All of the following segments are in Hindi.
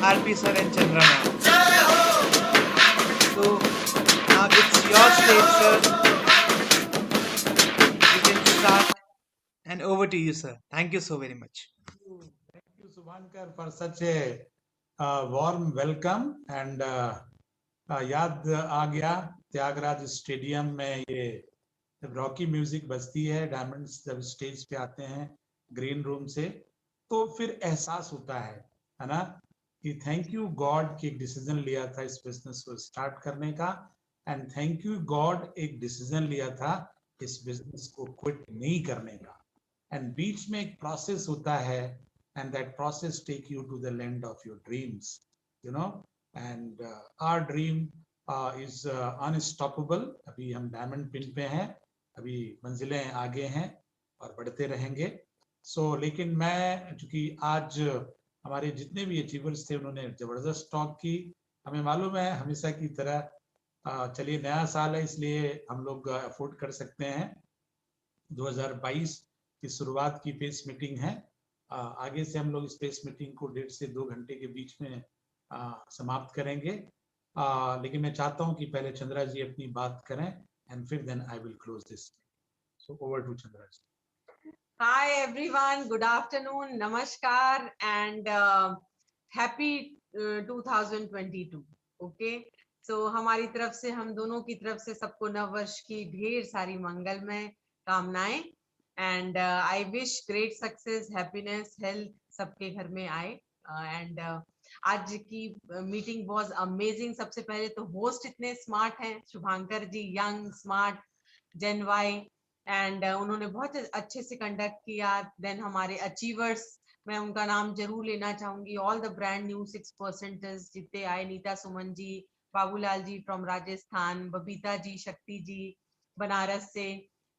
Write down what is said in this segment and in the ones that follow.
RP sir and Chandra ma'am. So now it's your stage, sir. You can start, and over to you, sir. Thank you so very much. Thank you, Subhankar, for such a warm welcome. And याद आ गया त्यागराज स्टेडियम में ये जब रॉकी म्यूजिक बजती है, डायमंड्स जब स्टेज पे आते हैं ग्रीन रूम से, तो फिर एहसास होता है ना, कि थैंक यू गॉड कि एक डिसीजन लिया था इस बिजनेस को स्टार्ट करने का, एंड थैंक यू गॉड एक डिसीजन लिया था इस बिजनेस को क्विट नहीं करने का। एंड बीच में एक प्रोसेस होता है, and that process take you to the land of your dreams, you know. And our dream is unstoppable. अभी हम डायमंड पिन पे हैं, अभी मंजिलें आगे हैं और बढ़ते रहेंगे। लेकिन मैं चूंकि आज हमारे जितने भी अचीवर्स थे उन्होंने जबरदस्त टॉक की, हमें मालूम है हमेशा की तरह चलिए नया साल है इसलिए हम लोग अफोर्ड कर सकते हैं। 2022 की शुरुआत की फेस मीटिंग है, आगे से हम लोग इस फेस मीटिंग को 1.5 से 2 घंटे के बीच में समाप्त करेंगे, लेकिन मैं चाहता हूं कि पहले चंद्रा जी अपनी बात करें एंड फिर then I will close this. So over to Chandra ji. Hi everyone, good afternoon, namaskar and happy 2022. Okay, so हमारी तरफ से, हम दोनों की तरफ से सबको नव वर्ष की ढेर सारी मंगलमय कामनाएं, and I wish great success, happiness, health सबके घर में आए। एंड आज की मीटिंग वाज अमेजिंग। सबसे पहले तो होस्ट इतने स्मार्ट हैं, Shubhankar ji, young smart gen Y, and उन्होंने बहुत अच्छे से कंडक्ट किया। देन हमारे अचीवर्स, मैं उनका नाम जरूर लेना चाहूंगी, ऑल द ब्रांड न्यू 6% जितने आए, नीता सुमन जी, बाबूलाल जी फ्रॉम राजस्थान, बबीता जी, शक्ति जी बनारस से,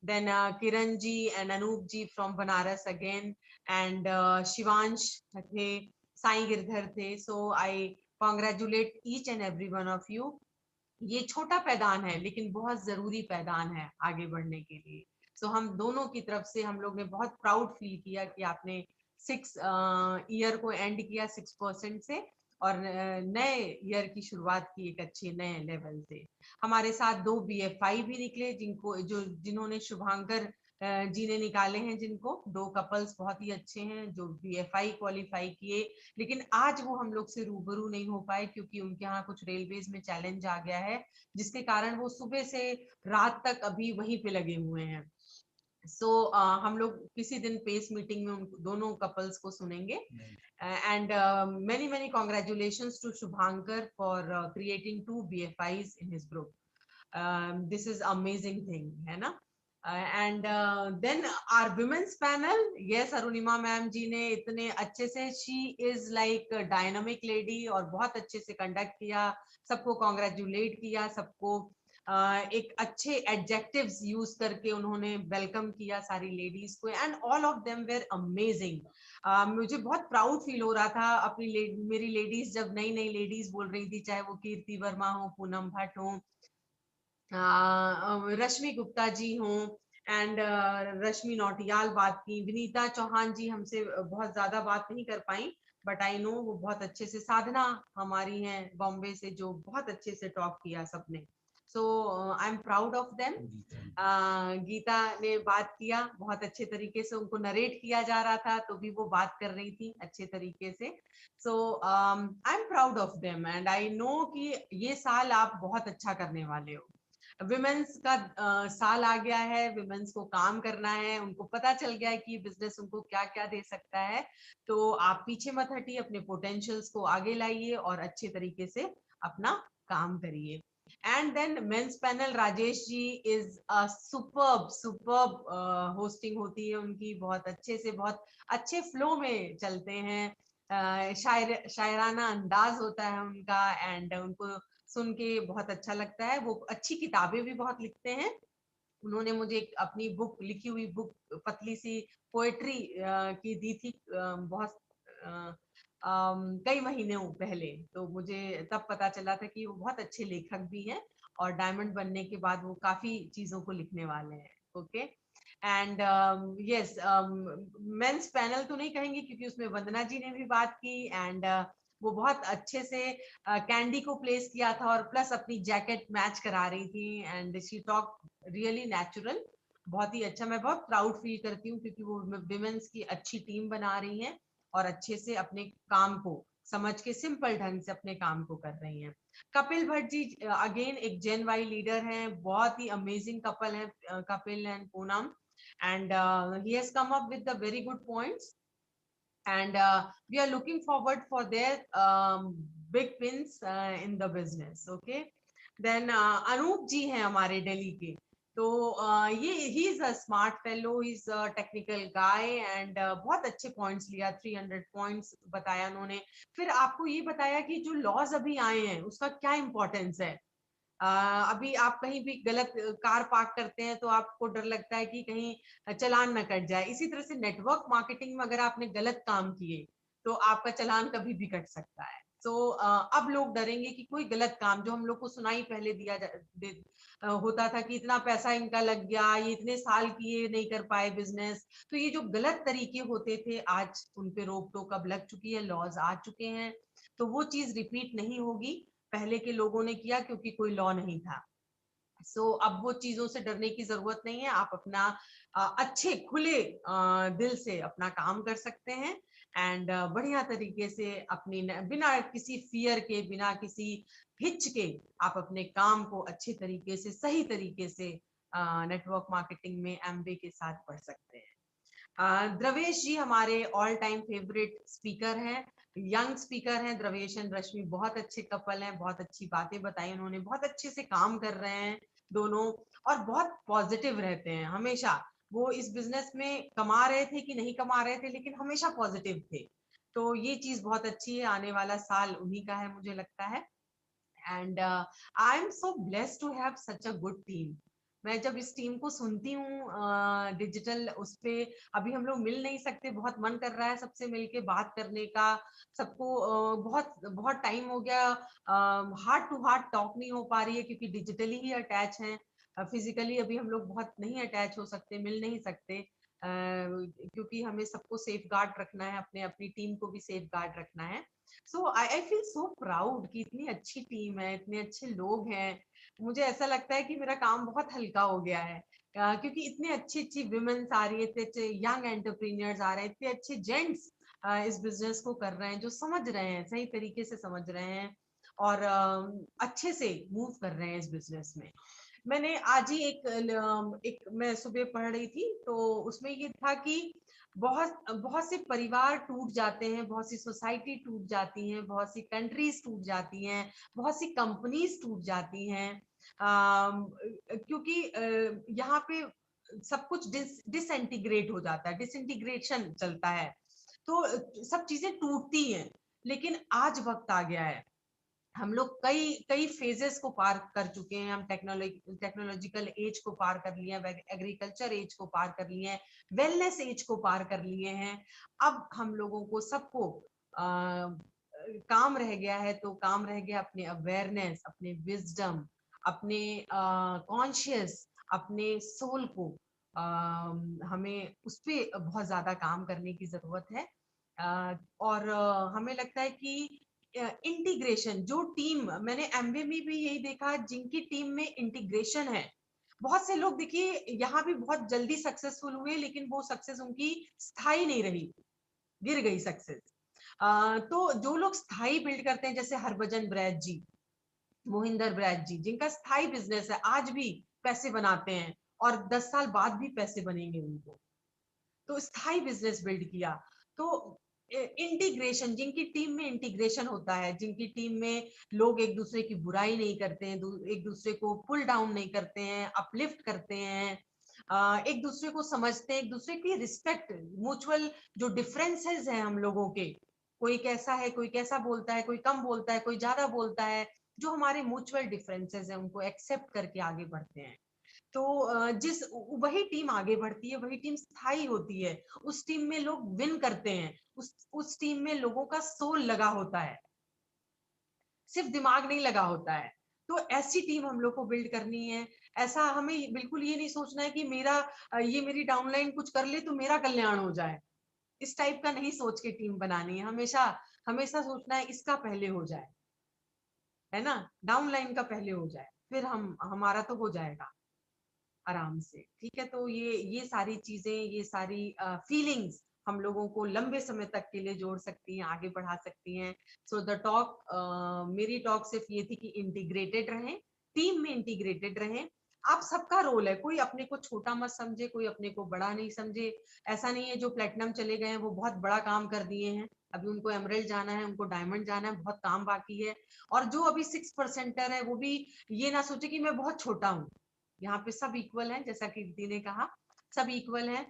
then Kiran ji and Anoop ji from Banaras again, and Shivansh थे, साई गिरधर थे। So I congratulate each and every one of you. ये छोटा पैदान है लेकिन बहुत जरूरी पैदान है आगे बढ़ने के लिए। सो हम दोनों की तरफ से हम लोग ने बहुत प्राउड फील किया कि आपने 6 ईयर को एंड किया 6% से, और नए ईयर की शुरुआत की एक अच्छे नए लेवल से। हमारे साथ 2 BFI भी निकले, जिन्होंने शुभांकर जी ने निकाले हैं, जिनको 2 कपल्स बहुत ही अच्छे हैं जो BFI क्वालिफाई किए, लेकिन आज वो हम लोग से रूबरू नहीं हो पाए क्योंकि उनके यहाँ कुछ रेलवेज में चैलेंज आ गया है, जिसके कारण वो सुबह से रात तक अभी वहीं पे लगे हुए हैं। हम लोग किसी दिन पेस मीटिंग में उन दोनों कपल्स को सुनेंगे। And many many congratulations to Shubhankar for creating 2 BFIs in his group. This is amazing thing, है ना? And then our women's panel, yes, Arunima ma'am ji ने इतने अच्छे से, she is like a dynamic lady और बहुत अच्छे से कंडक्ट किया, सबको कॉन्ग्रेचुलेट किया, सबको एक अच्छे एडजेक्टिव्स यूज करके उन्होंने वेलकम किया सारी लेडीज को, and all of them were amazing. मुझे बहुत प्राउड फील हो रहा था अपनी मेरी लेडीज, जब नई नई लेडीज बोल रही थी, चाहे वो कीर्ति वर्मा हो, पूनम भट्ट हो, रश्मि गुप्ता जी हों, एंड रश्मि नौटियाल बात की, विनीता चौहान जी हमसे बहुत ज्यादा बात नहीं कर पाई, बट आई नो वो बहुत अच्छे से, साधना हमारी हैं बॉम्बे से जो बहुत अच्छे से टॉक किया सबने। So I am proud of them. Geeta ने बात किया बहुत अच्छे तरीके से, उनको नरेट किया जा रहा था तो भी वो बात कर रही थी अच्छे तरीके से। So I am proud of them and I know कि ये साल आप बहुत अच्छा करने वाले हो। विमेंस का साल आ गया है, विमेंस को काम करना है, उनको पता चल गया है कि बिजनेस उनको क्या क्या दे सकता है, तो आप पीछे मत हटिए, अपने पोटेंशियल्स को आगे लाइए और अच्छे तरीके से अपना काम करिए। And then men's panel, Rajesh ji is a superb hosting होती है उनकी, बहुत अच्छे से, बहुत अच्छे फ्लो में चलते हैं, शायराना अंदाज होता है उनका, एंड उनको सुन के बहुत अच्छा लगता है। वो अच्छी किताबें भी बहुत लिखते हैं। उन्होंने मुझे एक अपनी बुक, लिखी हुई बुक, पतली सी पोएट्री की दी थी बहुत कई महीनों पहले, तो मुझे तब पता चला था कि वो बहुत अच्छे लेखक भी हैं और डायमंड बनने के बाद वो काफी चीजों को लिखने वाले हैं। Okay, and yes, men's panel तो नहीं कहेंगे क्योंकि उसमें वंदना जी ने भी बात की, एंड वो बहुत अच्छे से कैंडी को प्लेस किया था और प्लस अपनी जैकेट मैच करा रही थी and she talk really natural. बहुत ही अच्छा, मैं बहुत प्राउड फील करती हूँ क्योंकि वो विमेंस की अच्छी टीम बना रही हैं और अच्छे से अपने काम को समझ के सिंपल ढंग से अपने काम को कर रही हैं। कपिल भट्ट जी अगेन एक जेन वाई लीडर हैं, बहुत ही अमेजिंग कपल है Kapil and Poonam, and he has come up with the very good points, and we are looking forward for their big wins in the business. Okay, then Anup ji हैं हमारे दिल्ली के, तो ये he is a smart fellow, he is a technical guy and बहुत अच्छे points लिया, 300 points बताया उन्होंने। फिर आपको ये बताया कि जो laws अभी आए हैं उसका क्या importance है। अभी आप कहीं भी गलत कार पार्क करते हैं तो आपको डर लगता है कि कहीं चालान न कट जाए। इसी तरह से नेटवर्क मार्केटिंग में अगर आपने गलत काम किए तो आपका चालान कभी भी कट सकता है। तो अब लोग डरेंगे कि कोई गलत काम, जो हम लोग को सुनाई पहले होता था कि इतना पैसा इनका लग गया, ये इतने साल किए नहीं कर पाए बिजनेस, तो ये जो गलत तरीके होते थे आज उन पे रोक टोक अब लग चुकी है, लॉज आ चुके हैं, तो वो चीज रिपीट नहीं होगी। पहले के लोगों ने किया क्योंकि कोई लॉ नहीं था। सो अब वो चीजों से डरने की जरूरत नहीं है, आप अपना अच्छे खुले दिल से अपना काम कर सकते हैं एंड बढ़िया तरीके से अपनी बिना किसी फियर के, बिना किसी हिच के आप अपने काम को अच्छे तरीके से, सही तरीके से नेटवर्क मार्केटिंग में एमबी के साथ पढ़ सकते हैं। द्रवेश जी हमारे ऑल टाइम फेवरेट स्पीकर हैं, यंग स्पीकर हैं। द्रवेश एंड रश्मि बहुत अच्छे कपल हैं, बहुत अच्छी बातें बताई उन्होंने, बहुत अच्छे से काम कर रहे हैं दोनों और बहुत पॉजिटिव रहते हैं हमेशा। वो इस बिजनेस में कमा रहे थे कि नहीं कमा रहे थे, लेकिन हमेशा पॉजिटिव थे। तो ये चीज बहुत अच्छी है, आने वाला साल उन्हीं का है मुझे लगता है। And I am so blessed to have such a good team. मैं जब इस टीम को सुनती हूँ डिजिटल उस पे, अभी हम लोग मिल नहीं सकते, बहुत मन कर रहा है सबसे मिलके बात करने का, सबको बहुत बहुत टाइम हो गया, हार्ट टू हार्ट टॉक नहीं हो पा रही है क्योंकि डिजिटली ही अटैच हैं। फिजिकली अभी हम लोग बहुत नहीं अटैच हो सकते, मिल नहीं सकते, क्योंकि हमें सबको सेफ गार्ड रखना है, अपने अपनी टीम को भी सेफ गार्ड रखना है। सो आई फील सो प्राउड कि इतनी अच्छी टीम है, इतने अच्छे लोग हैं। मुझे ऐसा लगता है कि मेरा काम बहुत हल्का हो गया है, क्योंकि इतने अच्छी अच्छी विमेन्स आ रही है, इतने अच्छे यंग एंटरप्रेन्योर्स आ रहे हैं, इतने अच्छे जेंट्स इस बिजनेस को कर रहे हैं, जो समझ रहे हैं, सही तरीके से समझ रहे हैं और अच्छे से मूव कर रहे हैं इस बिजनेस में। मैंने आज ही एक मैं सुबह पढ़ रही थी तो उसमें ये था कि बहुत बहुत से परिवार टूट जाते हैं, बहुत सी सोसाइटी टूट जाती हैं, बहुत सी कंट्रीज टूट जाती हैं, बहुत सी कंपनीज टूट जाती हैं, क्योंकि यहाँ पे सब कुछ डिसइंटीग्रेट हो जाता है, डिसइंटीग्रेशन चलता है, तो सब चीजें टूटती हैं। लेकिन आज वक्त आ गया है, हम लोग कई कई फेजेस को पार कर चुके हैं, हम टेक्नोलॉजिकल एज को पार कर लिए हैं, एग्रीकल्चर एज को पार कर लिए हैं, वेलनेस एज को पार कर लिए हैं। अब हम लोगों को सबको काम रह गया है, तो काम रह गया अपने अवेयरनेस, अपने विजडम, अपने कॉन्शियस, अपने सोल को हमें उस पर बहुत ज्यादा काम करने की जरूरत है। और हमें लगता है कि इंटीग्रेशन, जो टीम मैंने एमबी में भी यही देखा, जिनकी टीम में इंटीग्रेशन है, बहुत से लोग देखिए यहाँ भी बहुत जल्दी सक्सेसफुल हुए, लेकिन वो सक्सेस उनकी स्थायी नहीं रही, गिर गई सक्सेस। तो जो लोग स्थायी बिल्ड करते हैं, जैसे हरभजन ब्रैज जी, मोहिंदर ब्रैज जी, जिनका स्थायी बिजनेस है, आज भी पैसे बनाते हैं और 10 साल बाद भी पैसे बनेंगे उनको, तो स्थायी बिजनेस बिल्ड किया। तो इंटीग्रेशन, जिनकी टीम में इंटीग्रेशन होता है, जिनकी टीम में लोग एक दूसरे की बुराई नहीं करते हैं, एक दूसरे को पुल डाउन नहीं करते हैं, अपलिफ्ट करते हैं, एक दूसरे को समझते हैं, एक दूसरे की रिस्पेक्ट, म्यूचुअल जो डिफरेंसेस हैं हम लोगों के, कोई कैसा है, कोई कैसा बोलता है, कोई कम बोलता है, कोई ज्यादा बोलता है, जो हमारे म्यूचुअल डिफरेंसेस हैं उनको एक्सेप्ट करके आगे बढ़ते हैं। तो जिस वही टीम आगे बढ़ती है, वही टीम स्थायी होती है, उस टीम में लोग विन करते हैं, उस टीम में लोगों का सोल लगा होता है, सिर्फ दिमाग नहीं लगा होता है। तो ऐसी टीम हम लोग को बिल्ड करनी है। ऐसा हमें बिल्कुल ये नहीं सोचना है कि मेरा ये मेरी डाउनलाइन कुछ कर ले तो मेरा कल्याण हो जाए, इस टाइप का नहीं सोच के टीम बनानी है। हमेशा हमेशा सोचना है इसका पहले हो जाए, है ना, डाउन लाइन का पहले हो जाए, फिर हमारा तो हो जाएगा आराम से। ठीक है, तो ये सारी चीजें, ये सारी फीलिंग्स हम लोगों को लंबे समय तक के लिए जोड़ सकती हैं, आगे बढ़ा सकती हैं। सो द टॉक, मेरी टॉक सिर्फ ये थी कि इंटीग्रेटेड रहें, टीम में इंटीग्रेटेड रहें। आप सबका रोल है, कोई अपने को छोटा मत समझे, कोई अपने को बड़ा नहीं समझे। ऐसा नहीं है जो प्लेटिनम चले गए हैं वो बहुत बड़ा काम कर दिए हैं, अभी उनको एमरल्ड जाना है, उनको डायमंड जाना है, बहुत काम बाकी है। और जो अभी 6%er है वो भी ये ना सोचे कि मैं बहुत छोटा हूँ। यहाँ पे सब इक्वल हैं, जैसा कि कीर्ति ने कहा, सब इक्वल हैं।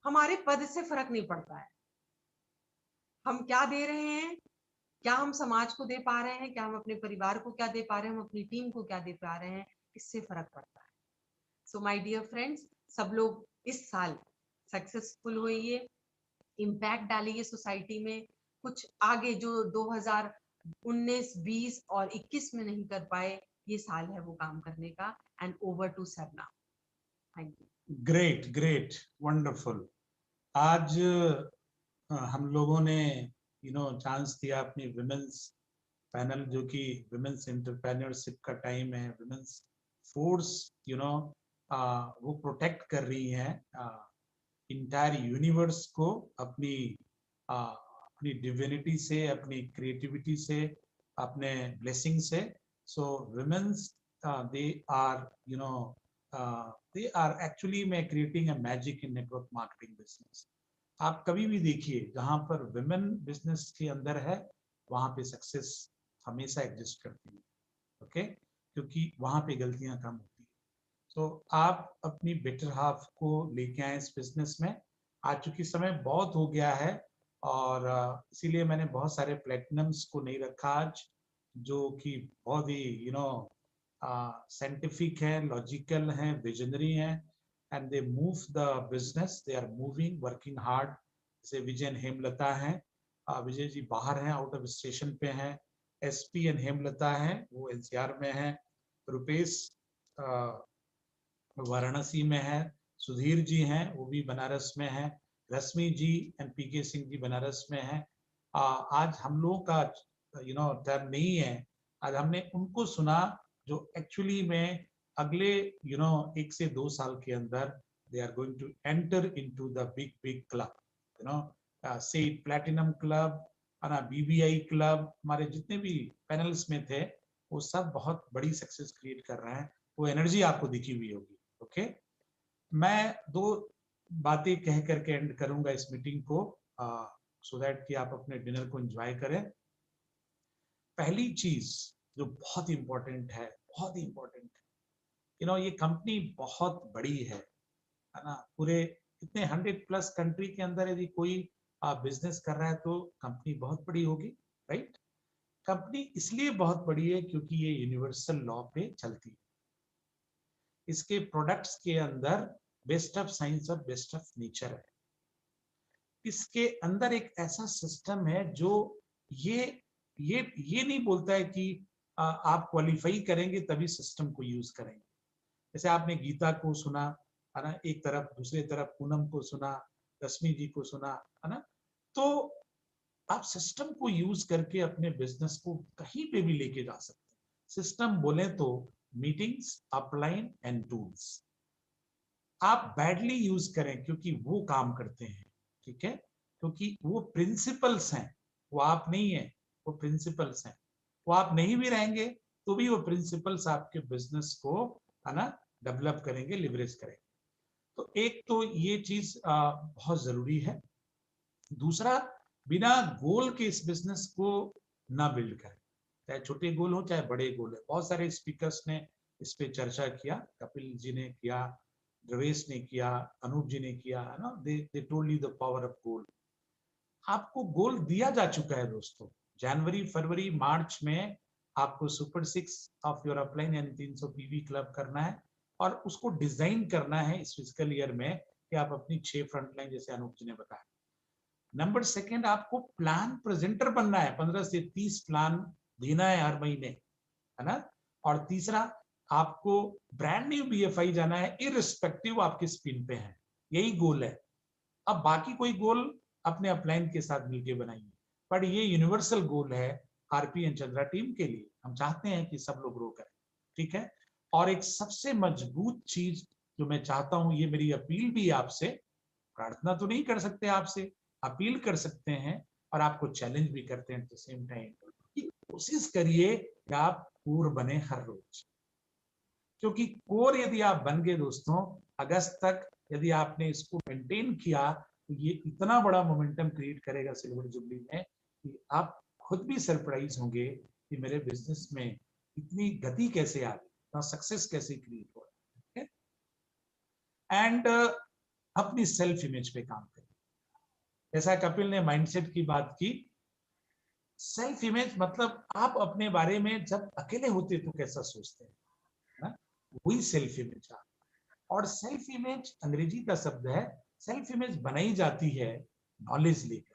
हमारे पद से फर्क नहीं पड़ता है, हम क्या दे रहे हैं, क्या हम समाज को दे पा रहे हैं, क्या हम अपने परिवार को क्या दे पा रहे हैं, हम अपनी टीम को क्या दे पा रहे हैं, इससे फर्क पड़ता है। सो माय डियर फ्रेंड्स, सब लोग इस साल सक्सेसफुल होइए, इम्पैक्ट डालिए सोसाइटी में। कुछ आगे जो 2019, 20 और 21 में नहीं कर पाए, ये साल है वो काम करने का। And over to Sarna. Thank you. Great great wonderful. आज हम लोगों ने चांस दिया अपनी विमेंस पैनल, जो कि विमेंस एंटरप्रेन्योरशिप का टाइम है, विमेंस फोर्स वो प्रोटेक्ट कर रही हैं इंटायर यूनिवर्स को अपनी डिविनिटी से, अपनी क्रिएटिविटी से, अपने ब्लेसिंग से। So women's they are they are actually में creating a magic in network marketing business. आप कभी भी देखिए जहां पर विमेन बिजनेस के अंदर है, वहां पे सक्सेस हमेशा एग्जिस्ट करती है, ओके, क्योंकि वहां पे गलतियां कम होती है। तो आप अपनी बेटर हाफ को लेके आए इस बिजनेस में। आज चूंकि समय बहुत हो गया है और इसीलिए मैंने बहुत सारे प्लेटिनम्स को नहीं रखा आज, जो कि बहुत ही साइंटिफिक है, लॉजिकल है, विजनरी है, and they move the business, they are moving, working hard. जैसे विजय एंड हेमलता है, विजय जी बाहर हैं, आउट ऑफ स्टेशन पे हैं। एसपी एंड हेमलता है, वो एनसीआर में है। रुपेश वाराणसी में है। सुधीर जी हैं, वो भी बनारस में है। रश्मि जी एंड पीके सिंह जी बनारस में है। आज हम लोगों का टर्न नहीं है, आज हमने उनको सुना जो एक्चुअली में अगले 1 से 2 साल के अंदर they are going to enter into the big big club, say platinum club, BBI club. हमारे जितने भी पैनल्स में थे वो सब बहुत बड़ी सक्सेस क्रिएट कर रहे हैं, वो एनर्जी आपको दिखी हुई होगी। ओके, मैं 2 बातें कह करके एंड करूंगा इस मीटिंग को, सो दैट कि आप अपने डिनर को एंजॉय करें। पहली चीज जो बहुत इंपॉर्टेंट है, बहुत इंपॉर्टेंट है, ये कंपनी बहुत बड़ी है ना, पूरे इतने 100+ कंट्री के अंदर यदि कोई बिजनेस कर रहा है तो कंपनी बहुत बड़ी होगी, राइट। कंपनी इसलिए बहुत बड़ी है क्योंकि ये यूनिवर्सल लॉ पे चलती है। इसके प्रोडक्ट्स के अंदर बेस्ट ऑफ साइंस और बेस्ट ऑफ नेचर है। इसके अंदर एक ऐसा सिस्टम है जो ये नहीं बोलता है कि आप क्वालिफाई करेंगे तभी सिस्टम को यूज करेंगे। जैसे आपने गीता को सुना है ना, एक तरफ, दूसरी तरफ पूनम को सुना, रश्मि जी को सुना, है ना, तो आप सिस्टम को यूज करके अपने बिजनेस को कहीं पे भी लेके जा सकते हैं। सिस्टम बोले तो मीटिंग्स, अपलाइन एंड टूल्स। आप बैडली यूज करें क्योंकि वो काम करते हैं, ठीक है, क्योंकि वो प्रिंसिपल्स हैं, वो आप नहीं है, वो प्रिंसिपल्स हैं। वो आप नहीं भी रहेंगे तो भी वो प्रिंसिपल्स आपके बिजनेस को, है ना, डेवलप करेंगे, लिवरेज करेंगे। तो एक तो ये चीज बहुत जरूरी है। दूसरा, बिना गोल के इस बिजनेस को ना बिल्ड करें, चाहे छोटे गोल हो चाहे बड़े गोल है। बहुत सारे स्पीकर्स ने इस पे चर्चा किया, कपिल जी ने किया, द्रवेश ने किया, अनूप जी ने किया, है ना, they told you the power of goal. आपको गोल दिया जा चुका है दोस्तों। जनवरी, फरवरी, मार्च में आपको सुपर 6 ऑफ योर अपलाइन यानी 300 पीवी क्लब करना है और उसको डिजाइन करना है इस फिजिकल ईयर में कि आप अपनी 6 फ्रंटलाइन, जैसे अनूप जी ने बताया। नंबर 2, आपको प्लान प्रेजेंटर बनना है, 15 से 30 प्लान देना है हर महीने, है ना। और तीसरा, आपको ब्रांड न्यू बीएफआई जाना है, इररिस्पेक्टिव आपके स्पिन पे है। यही गोल है। अब बाकी कोई गोल अपने अपलाइन के साथ मिलकर बनाइए। बट ये यूनिवर्सल गोल है आरपी एंड चंद्रा टीम के लिए। हम चाहते हैं कि सब लोग ग्रो करें, ठीक है। और एक सबसे मजबूत चीज जो मैं चाहता हूं, ये मेरी अपील भी आपसे, प्रार्थना तो नहीं कर सकते आपसे, अपील कर सकते हैं और आपको चैलेंज भी करते हैं एट द सेम टाइम कि कोशिश करिए कि आप कोर बने हर रोज। क्योंकि कोर यदि आप बन गए दोस्तों, अगस्त तक यदि आपने इसको मेंटेन किया तो ये इतना बड़ा मोमेंटम क्रिएट करेगा सिल्वर जुबली में कि आप खुद भी सरप्राइज होंगे कि मेरे बिजनेस में इतनी गति कैसे आ गई, इतना सक्सेस कैसे क्रिएट हो रहा है। एंड अपनी सेल्फ इमेज पे काम करें। जैसा कपिल ने माइंडसेट की बात की, सेल्फ इमेज मतलब आप अपने बारे में जब अकेले होते तो कैसा सोचते हैं ना, वही सेल्फ इमेज आप। और सेल्फ इमेज अंग्रेजी का शब्द है, सेल्फ इमेज बनाई जाती है नॉलेज लेकर।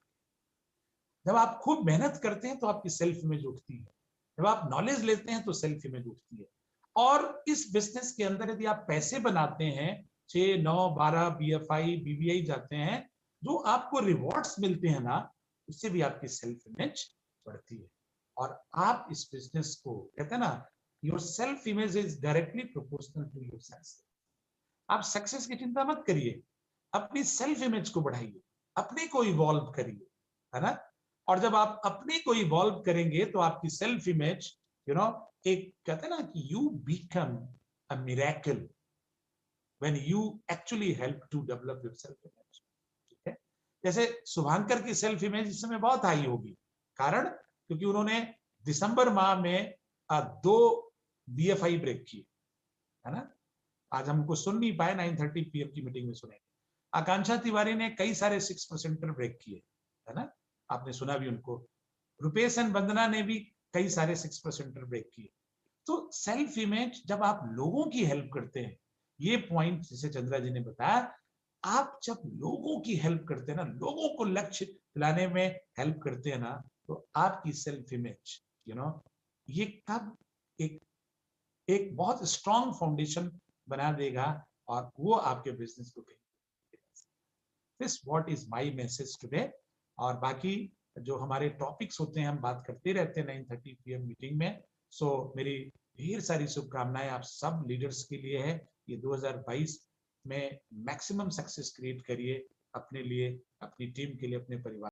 जब आप खूब मेहनत करते हैं तो आपकी सेल्फ इमेज उठती है, जब आप नॉलेज लेते हैं तो सेल्फ इमेज उठती है। और इस बिजनेस के अंदर यदि आप पैसे बनाते हैं, 6, 9, 12 बीएफआई बीबीआई जाते हैं, जो आपको रिवॉर्ड्स मिलते हैं ना, उससे भी आपकी सेल्फ इमेज बढ़ती है। और आप इस बिजनेस को कहते हैं ना, your self image is directly proportional to your success. आप सक्सेस की चिंता मत करिए, अपनी सेल्फ इमेज को बढ़ाइए, अपने को इवॉल्व करिए, है ना। और जब आप अपने को इवॉल्व करेंगे तो आपकी सेल्फ इमेज एक कहते हैं ना कि you become a miracle when you actually help to develop your self image, ठीक है। जैसे शुभांकर की सेल्फ इमेज इस समय बहुत हाई होगी, कारण क्योंकि उन्होंने दिसंबर माह में 2 बीएफआई ब्रेक किए, है ना। आज हमको सुन नहीं पाए, 9:30 PM की मीटिंग में सुने। आकांक्षा तिवारी ने कई सारे 6% ब्रेक किए, है ना, आपने सुना भी उनको। रुपेश एंड वंदना ने भी कई सारे 6% ब्रेक किए। तो सेल्फ इमेज जब आप लोगों की हेल्प करते हैं, ये पॉइंट जिसे चंद्रा जी ने बताया, आप जब लोगों की हेल्प करते हैं ना, लोगों को लक्ष्य दिलाने में हेल्प करते हैं ना, तो आपकी सेल्फ इमेज ये कब एक बहुत स्ट्रॉन्ग फाउंडेशन बना देगा और वो आपके बिजनेस को this what is my message today. और बाकी जो हमारे टॉपिक्स होते हैं हम बात करते रहते हैं 9:30 PM मीटिंग में। सो मेरी ढेर सारी शुभकामनाएं आप सब लीडर्स के लिए है। ये 2022 में मैक्सिमम सक्सेस क्रिएट करिए अपने लिए, अपनी टीम के लिए, अपने परिवार